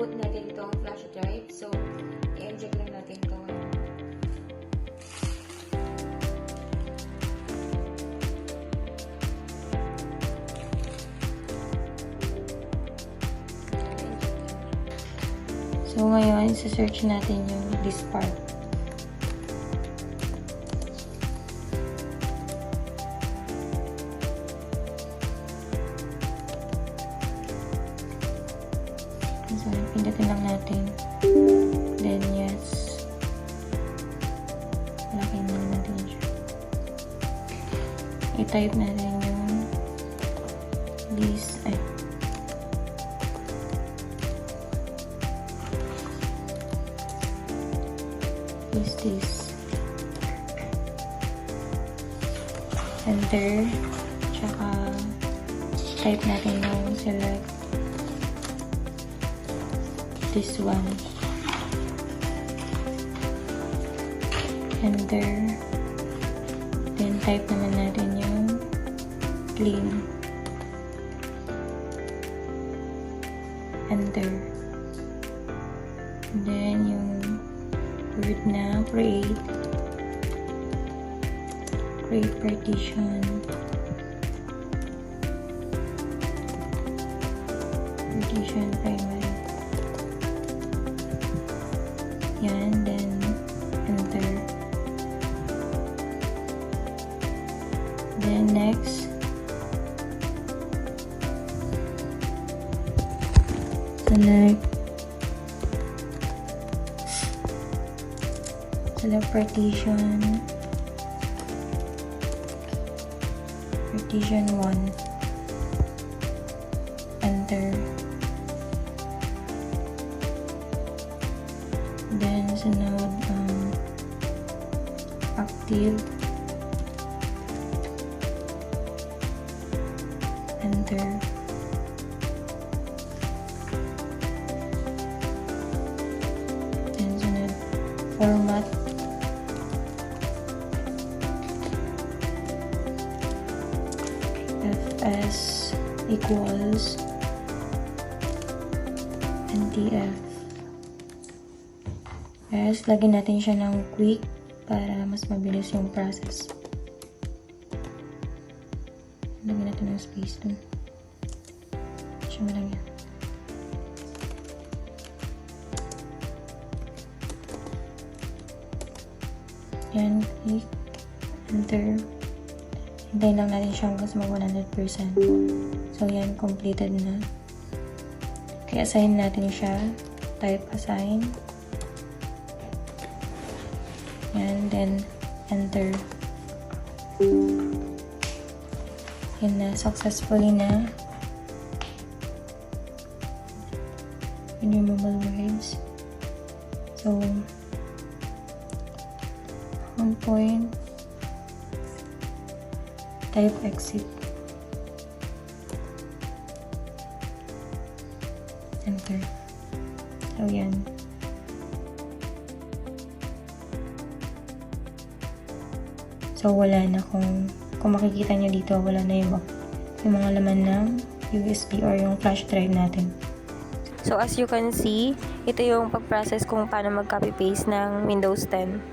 i-boot natin itong flash drive. So, i-inject lang natin ito. So, ngayon, isa-search natin yung this part. So, pindutin lang natin. Then, yes. Lakin lang natin siya. I-type natin yung this, this. Enter. Tsaka, type natin yung select this one. Enter. Then, type naman natin yung clean. Enter. And then, yung word na create partition. Partition primary. Yan, then enter. Then next, select partition 1. Enter. Then sunod active. Enter. Then sunod format. Fs equals NTF. Yes, lagyan natin siya ng quick para mas mabilis yung process. Lagyan natin ng space dun. Siya malagyan. Yan, click. Enter. Hintayin lang natin siya hanggang sa mag 100%. So, yan, completed na. Kaya, assign natin siya. Type assign. Yan, then, enter. Yan na, successfully na. Removable words. So, one point. Type exit. Enter. So, yan. So, wala na kung makikita nyo dito, wala na yung mga laman ng USB or yung flash drive natin. So, as you can see, ito yung pag-process kung paano mag-copy-paste ng Windows 10.